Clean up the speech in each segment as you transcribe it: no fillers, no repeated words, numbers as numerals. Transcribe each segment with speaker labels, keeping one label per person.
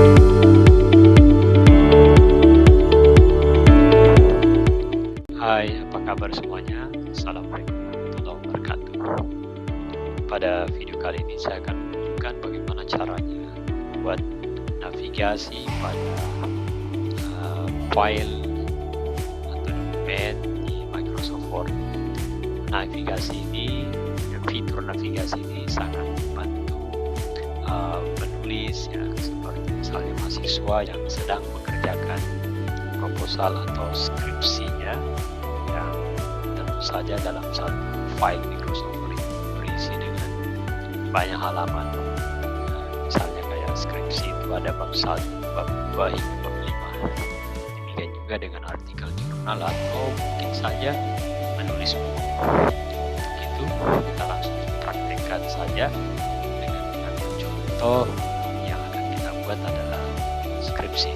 Speaker 1: Hai, apa kabar semuanya? Assalamualaikum warahmatullahi wabarakatuh. Pada video kali ini saya akan menunjukkan bagaimana caranya membuat navigasi pada file atau dokumen di Microsoft Word. Navigasi ini, fitur navigasi ini sangat membantu penulis, ya, seperti misalnya mahasiswa yang sedang mengerjakan proposal atau skripsinya, yang tentu saja dalam satu file Microsoft Word berisi dengan banyak halaman. Misalnya kayak skripsi itu ada bab 1, bab 2 hingga bab 5. Demikian juga dengan artikel jurnal atau mungkin saja menulis buku. Untuk itu kita langsung praktekkan saja dengan mengambil contoh yang akan kita buat adalah skripsi.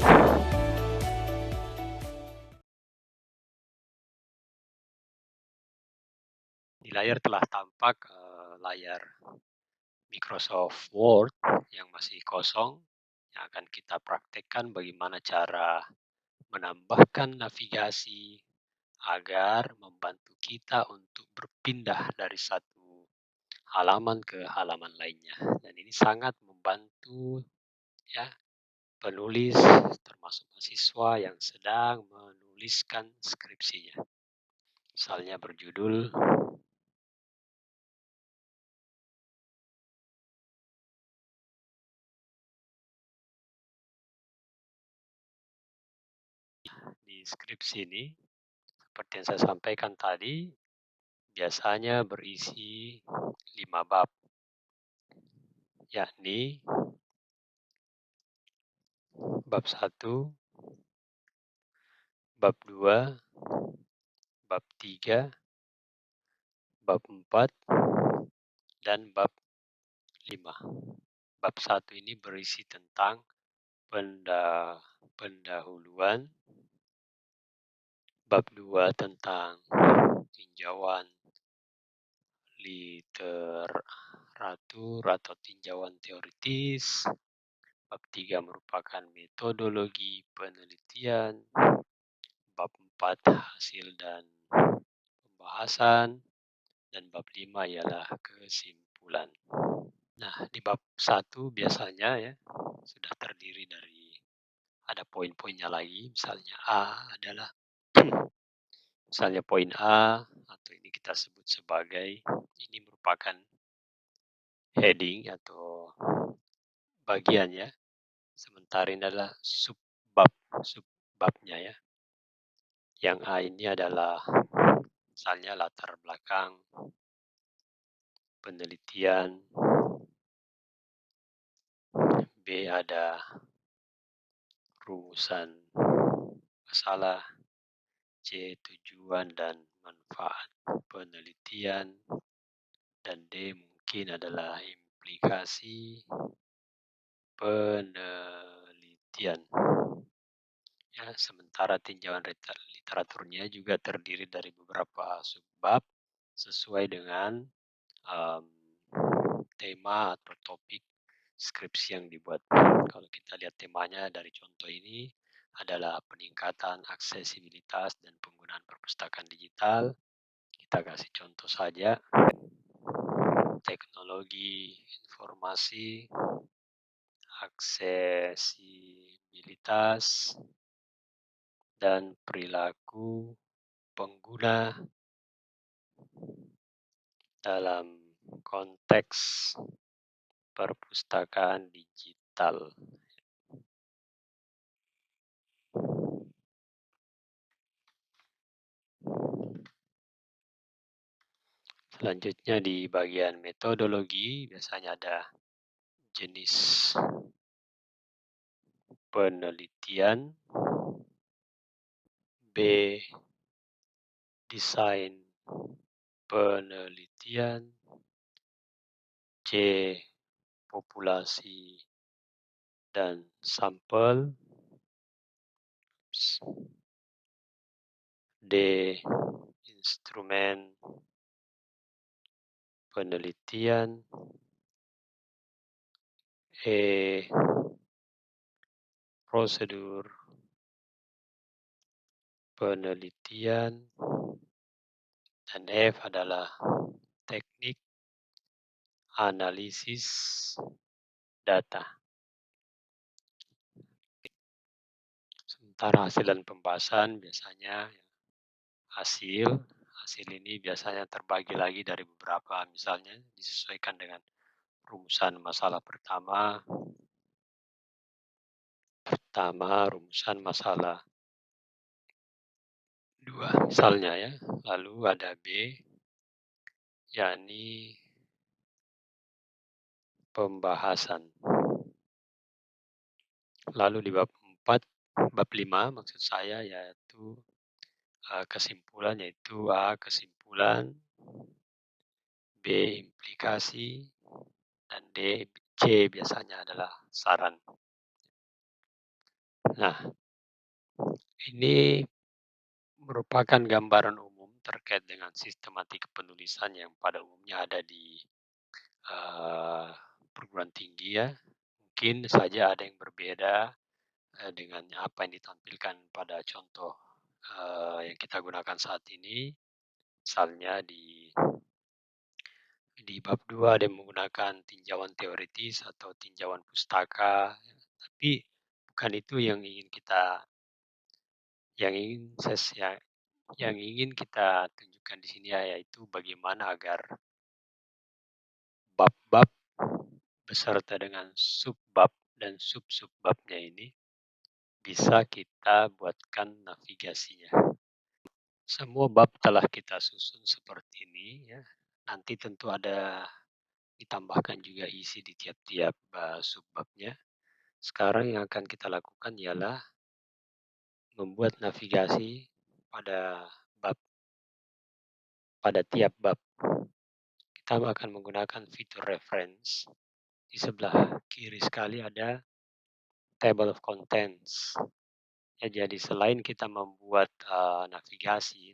Speaker 1: Di layar telah tampak layar Microsoft Word yang masih kosong, yang akan kita praktekkan bagaimana cara menambahkan navigasi agar membantu kita untuk berpindah dari satu halaman ke halaman lainnya. Dan ini sangat membantu, ya, penulis termasuk mahasiswa yang sedang menuliskan skripsinya. Misalnya berjudul di skripsi ini, seperti yang saya sampaikan tadi, biasanya berisi 5 bab, yakni bab 1, bab 2, bab 3, bab 4, dan bab 5. Bab 1 ini berisi tentang pendahuluan, bab 2 tentang tinjauan literatur atau tinjauan teoritis, bab 3 merupakan metodologi penelitian, bab 4 hasil dan pembahasan, dan bab 5 ialah kesimpulan. Nah, di bab 1 biasanya, ya, sudah terdiri dari ada poin-poinnya lagi, misalnya adalah misalnya poin A, atau ini kita sebut sebagai, ini merupakan heading atau bagian, ya. Sementara ini adalah subbabnya, ya. Yang A ini adalah misalnya latar belakang penelitian, B ada rumusan masalah, C tujuan dan manfaat penelitian, dan D mungkin adalah implikasi penelitian. Ya, sementara tinjauan literaturnya juga terdiri dari beberapa subbab sesuai dengan tema atau topik skripsi yang dibuat. Kalau kita lihat temanya dari contoh ini adalah peningkatan aksesibilitas dan penggunaan perpustakaan digital. Kita kasih contoh saja, teknologi informasi, aksesibilitas, dan perilaku pengguna dalam konteks perpustakaan digital. Selanjutnya di bagian metodologi biasanya ada jenis penelitian, B desain penelitian, C populasi dan sampel, D instrumen penelitian, E prosedur penelitian, dan F adalah teknik analisis data. Sementara hasil dan pembahasan biasanya hasil ini biasanya terbagi lagi dari beberapa, misalnya disesuaikan dengan rumusan masalah pertama, rumusan masalah 2 misalnya ya. Lalu ada B, yakni pembahasan. Lalu di bab 4, bab 5 maksud saya, yaitu kesimpulan, yaitu A kesimpulan, B implikasi, dan C biasanya adalah saran. Nah, ini merupakan gambaran umum terkait dengan sistematik penulisan yang pada umumnya ada di perguruan tinggi ya. Mungkin saja ada yang berbeda dengan apa yang ditampilkan pada contoh yang kita gunakan saat ini. Misalnya di bab 2 ada yang menggunakan tinjauan teoritis atau tinjauan pustaka, tapi bukan itu yang ingin kita yang ingin kita tunjukkan di sini, yaitu bagaimana agar bab-bab beserta dengan subbab dan sub-subbabnya ini bisa kita buatkan navigasinya. Semua bab telah kita susun seperti ini ya. Nanti tentu ada ditambahkan juga isi di tiap-tiap subbabnya. Sekarang yang akan kita lakukan ialah membuat navigasi pada tiap bab. Kita akan menggunakan fitur reference. Di sebelah kiri sekali ada table of contents. Ya, jadi selain kita membuat navigasi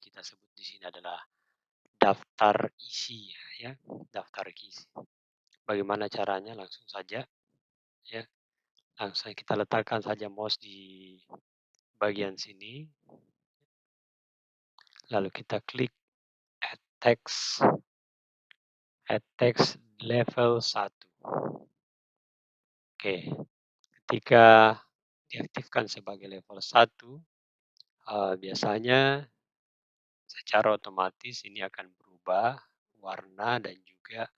Speaker 1: kita sebut di sini adalah daftar isi ya, daftar isi. Bagaimana caranya? Langsung saja ya. Langsung kita letakkan saja mouse di bagian sini. Lalu kita klik add text level 1. Oke. Ketika diaktifkan sebagai level 1, biasanya secara otomatis ini akan berubah warna dan juga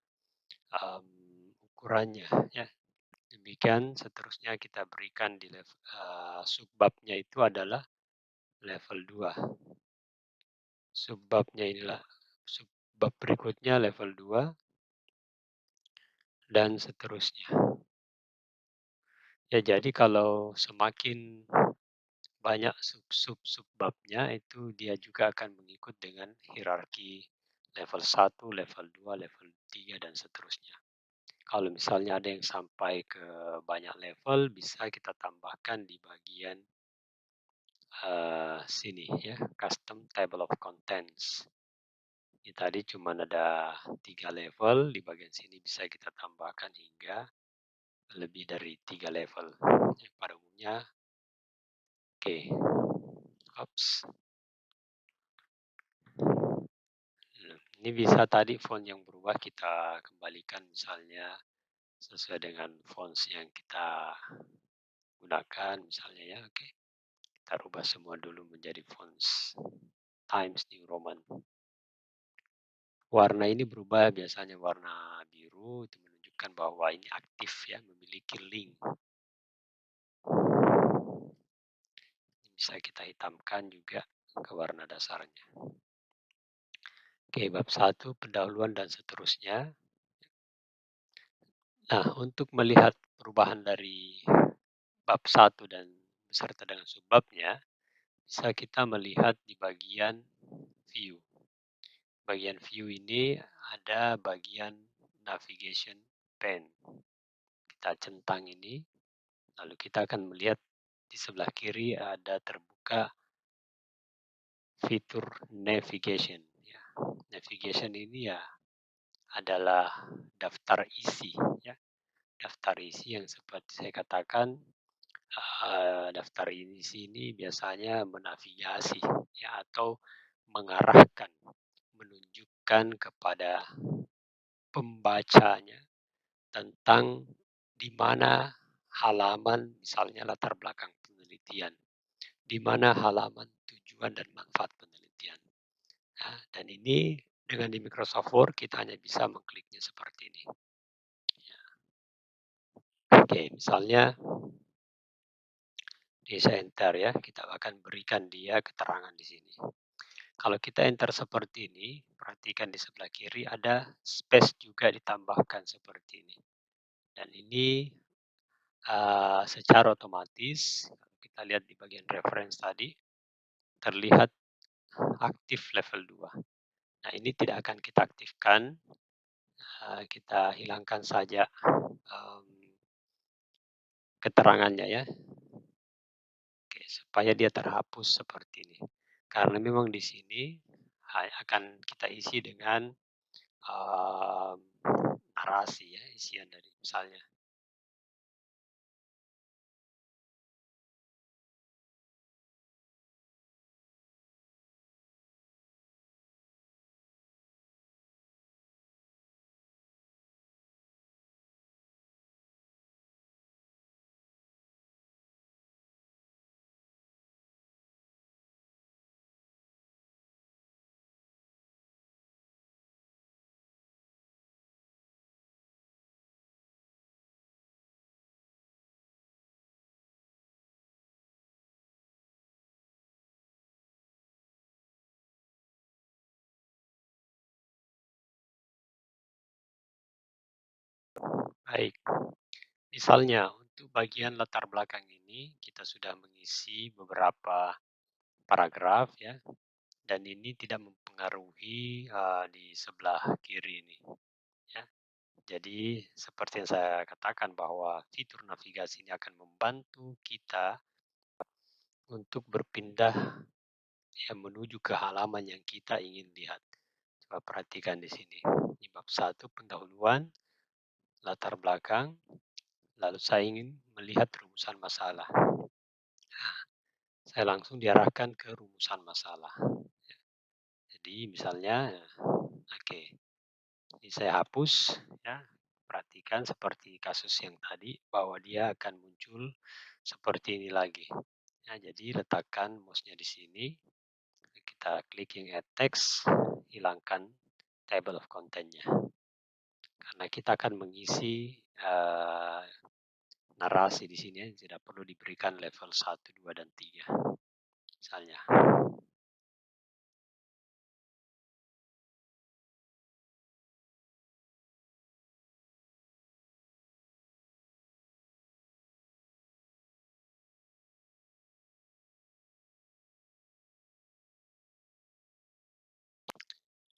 Speaker 1: ukurannya ya. Demikian seterusnya kita berikan di subbabnya itu adalah level 2. Subbabnya inilah subbab berikutnya level 2 dan seterusnya. Ya, jadi kalau semakin banyak subbabnya itu dia juga akan mengikut dengan hierarki level 1, level 2, level 3 dan seterusnya. Kalau misalnya ada yang sampai ke banyak level, bisa kita tambahkan di bagian sini ya, custom table of contents. Ini tadi cuma ada 3 level, di bagian sini bisa kita tambahkan hingga lebih dari 3 level. Yang pada umumnya, oke. Oops. Ini bisa tadi font yang berubah kita kembalikan misalnya sesuai dengan fonts yang kita gunakan misalnya ya, oke. Kita rubah semua dulu menjadi fonts Times New Roman. Warna ini berubah, biasanya warna biru itu menunjukkan bahwa ini aktif ya, memiliki link. Bisa kita hitamkan juga ke warna dasarnya. Oke, bab 1 pendahuluan dan seterusnya. Nah, untuk melihat perubahan dari bab 1 dan beserta dengan subbabnya, bisa kita melihat di bagian view. Bagian view ini ada bagian navigation pane. Kita centang ini, lalu kita akan melihat di sebelah kiri ada terbuka fitur navigation. Ya. Navigation ini ya adalah daftar isi. Ya. Daftar isi yang seperti saya katakan daftar ini sini biasanya menavigasi ya atau mengarahkan, menunjukkan kepada pembacanya tentang di mana halaman misalnya latar belakang penelitian, di mana halaman tujuan dan manfaat penelitian. Nah, dan ini dengan di Microsoft Word kita hanya bisa mengkliknya seperti ini. Oke, misalnya saya enter ya, kita akan berikan dia keterangan di sini. Kalau kita enter seperti ini, perhatikan di sebelah kiri ada space juga ditambahkan seperti ini. Dan ini secara otomatis, kalau kita lihat di bagian reference tadi, terlihat aktif level 2. Nah, ini tidak akan kita aktifkan, kita hilangkan saja keterangannya ya. Oke, supaya dia terhapus seperti ini. Karena memang di sini akan kita isi dengan narasi ya, isian dari misalnya. Baik, misalnya untuk bagian latar belakang ini kita sudah mengisi beberapa paragraf ya, dan ini tidak mempengaruhi di sebelah kiri ini. Ya. Jadi seperti yang saya katakan bahwa fitur navigasi ini akan membantu kita untuk berpindah ya menuju ke halaman yang kita ingin lihat. Coba perhatikan di sini. Di bab 1 pendahuluan, latar belakang, lalu saya ingin melihat rumusan masalah. Nah, saya langsung diarahkan ke rumusan masalah. Jadi misalnya, oke, ini saya hapus ya. Perhatikan seperti kasus yang tadi bahwa dia akan muncul seperti ini lagi. Ya, jadi letakkan mouse-nya di sini. Kita klik yang add text, hilangkan table of content-nya. Karena kita akan mengisi narasi di sini tidak perlu diberikan level 1, 2, dan 3. Misalnya.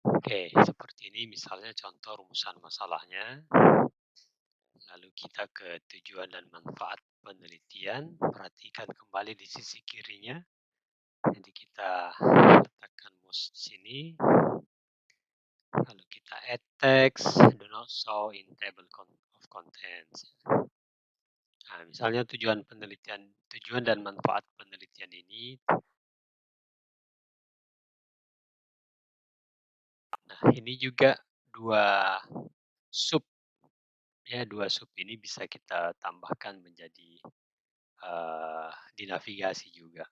Speaker 1: Oke, seperti ini misalnya contoh rumusan masalahnya. Lalu kita ke tujuan dan manfaat penelitian. Perhatikan kembali di sisi kirinya. Jadi kita letakkan mouse di sini. Lalu kita add text, do not show in table of contents. Nah, misalnya tujuan dan manfaat penelitian ini. Nah, ini juga dua sub ini bisa kita tambahkan menjadi di navigasi juga.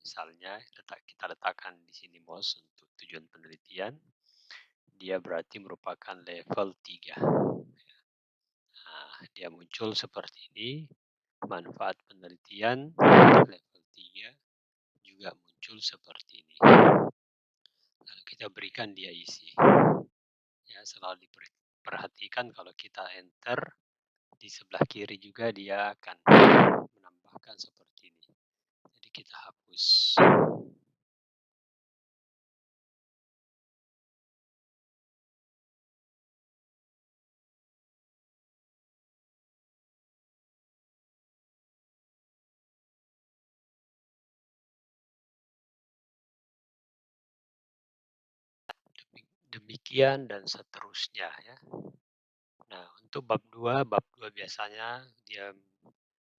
Speaker 1: Misalnya kita letakkan di sini mouse untuk tujuan penelitian, dia berarti merupakan level 3. Nah, dia muncul seperti ini, manfaat penelitian level 3 juga muncul seperti ini. Lalu kita berikan dia isi. Ya, selalu diperhatikan kalau kita enter, di sebelah kiri juga dia akan menambahkan seperti ini. Jadi kita hapus. Demikian dan seterusnya ya. Nah, untuk bab 2 biasanya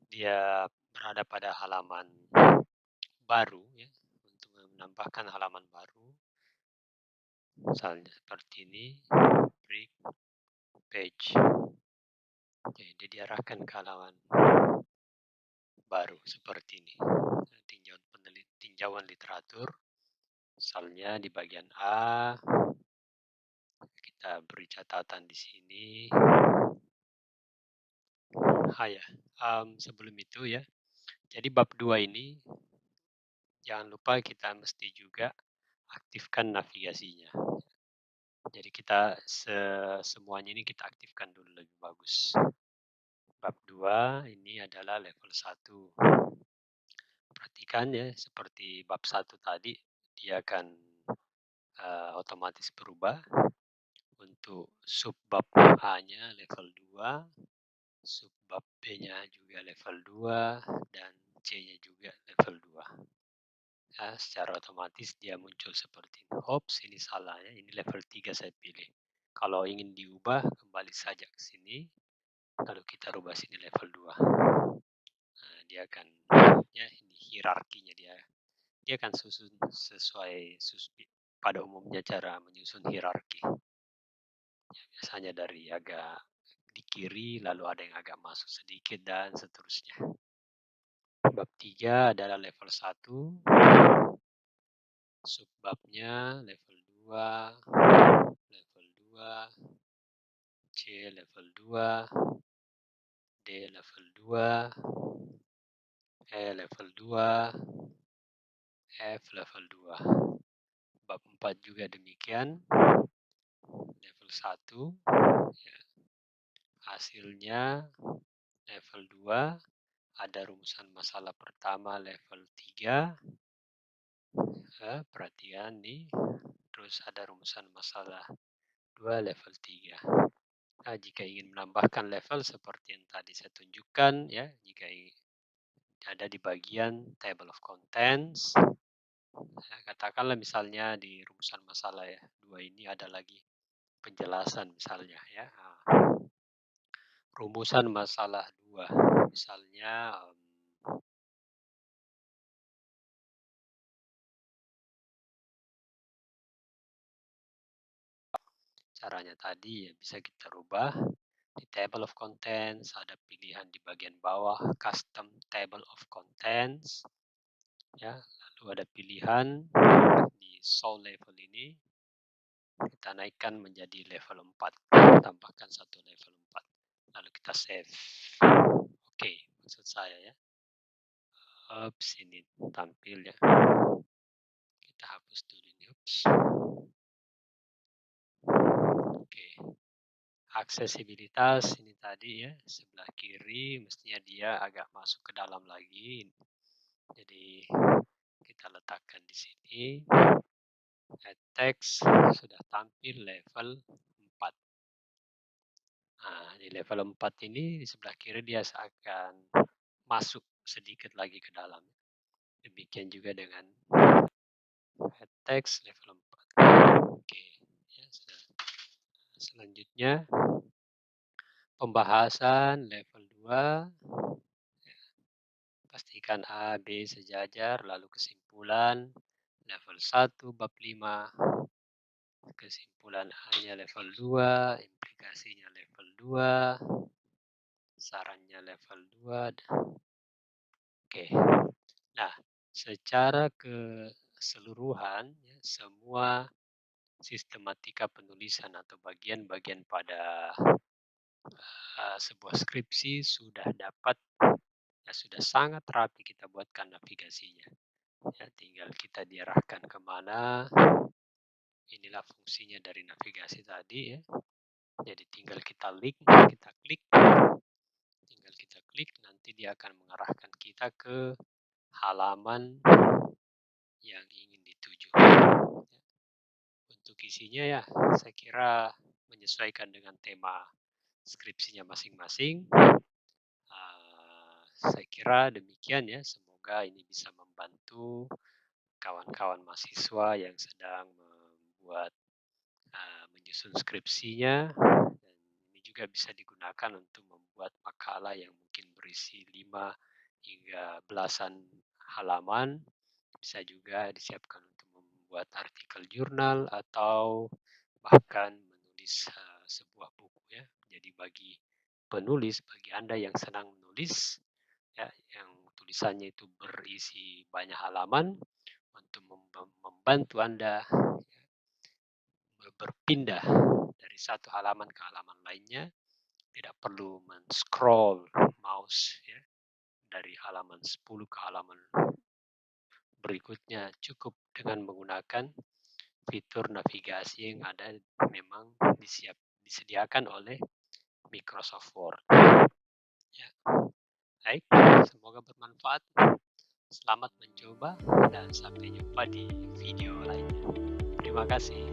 Speaker 1: dia berada pada halaman baru ya, untuk menambahkan halaman baru. Misalnya seperti ini, break page. Jadi diarahkan ke halaman baru seperti ini. Tinjauan literatur. Misalnya di bagian A, kita beri catatan di sini. Ya, sebelum itu ya. Jadi bab 2 ini jangan lupa kita mesti juga aktifkan navigasinya. Jadi kita semuanya ini kita aktifkan dulu lebih bagus. Bab 2 ini adalah level 1. Perhatikan ya, seperti bab 1 tadi, dia akan otomatis berubah. Untuk subbab A-nya level 2, subbab B-nya juga level 2, dan C-nya juga level 2. Ya, secara otomatis dia muncul seperti ini. Oops, ini salah ya, ini level 3 saya pilih. Kalau ingin diubah, kembali saja ke sini. Lalu kita rubah sini level 2. Nah, dia akan, ya ini hierarkinya dia akan susun sesuai pada umumnya cara menyusun hierarki. Ya, biasanya dari agak di kiri, lalu ada yang agak masuk sedikit, dan seterusnya. Bab 3 adalah level 1. Subbabnya level 2, level 2, C level 2, D level 2, E level 2, F level 2. Bab 4 juga demikian, level 1. Ya. Hasilnya level 2, ada rumusan masalah pertama level 3. Ya, perhatian nih. Terus ada rumusan masalah 2 level 3. Nah, jika ingin menambahkan level seperti yang tadi saya tunjukkan ya, jika ada di bagian table of contents, katakanlah misalnya di rumusan masalah ya 2 ini ada lagi penjelasan misalnya ya. Rumusan masalah 2 misalnya caranya tadi ya bisa kita rubah. Di table of contents ada pilihan di bagian bawah custom table of contents ya, lalu ada pilihan di solve level ini kita naikkan menjadi level 4, tambahkan satu level 4, lalu kita save. Oke, maksud saya ya. Sini tampil ya. Kita hapus dulu ini. Oke. Aksesibilitas ini tadi ya, sebelah kiri mestinya dia agak masuk ke dalam lagi. Jadi kita letakkan di sini. Text sudah tampil level 4. Nah, di level 4 ini di sebelah kiri dia akan masuk sedikit lagi ke dalam. Demikian juga dengan text level 4. Oke, ya sudah. Selanjutnya pembahasan level 2. Pastikan A, B sejajar, lalu kesimpulan level 1 bab 5. Kesimpulan A-nya level 2, implikasinya level 2, sarannya level 2. Oke. Nah, secara keseluruhan ya, semua sistematika penulisan atau bagian-bagian pada sebuah skripsi sudah dapat ya, sudah sangat rapi kita buatkan navigasinya. Ya, tinggal kita diarahkan kemana. Inilah fungsinya dari navigasi tadi ya. Jadi tinggal kita klik, tinggal kita klik, nanti dia akan mengarahkan kita ke halaman yang ingin dituju. Untuk isinya ya, saya kira menyesuaikan dengan tema skripsinya masing-masing. Saya kira demikian ya, semoga ini bisa membantu kawan-kawan mahasiswa yang sedang membuat menyusun skripsinya, dan ini juga bisa digunakan untuk membuat makalah yang mungkin berisi 5 hingga belasan halaman. Bisa juga disiapkan untuk membuat artikel jurnal atau bahkan menulis sebuah buku ya. Jadi bagi penulis, bagi Anda yang senang menulis, ya, yang tulisannya itu berisi banyak halaman, untuk membantu Anda berpindah dari satu halaman ke halaman lainnya, tidak perlu men-scroll mouse ya, dari halaman 10 ke halaman berikutnya, cukup dengan menggunakan fitur navigasi yang ada memang disediakan oleh Microsoft Word. Ya. Baik, semoga bermanfaat. Selamat mencoba dan sampai jumpa di video lainnya. Terima kasih.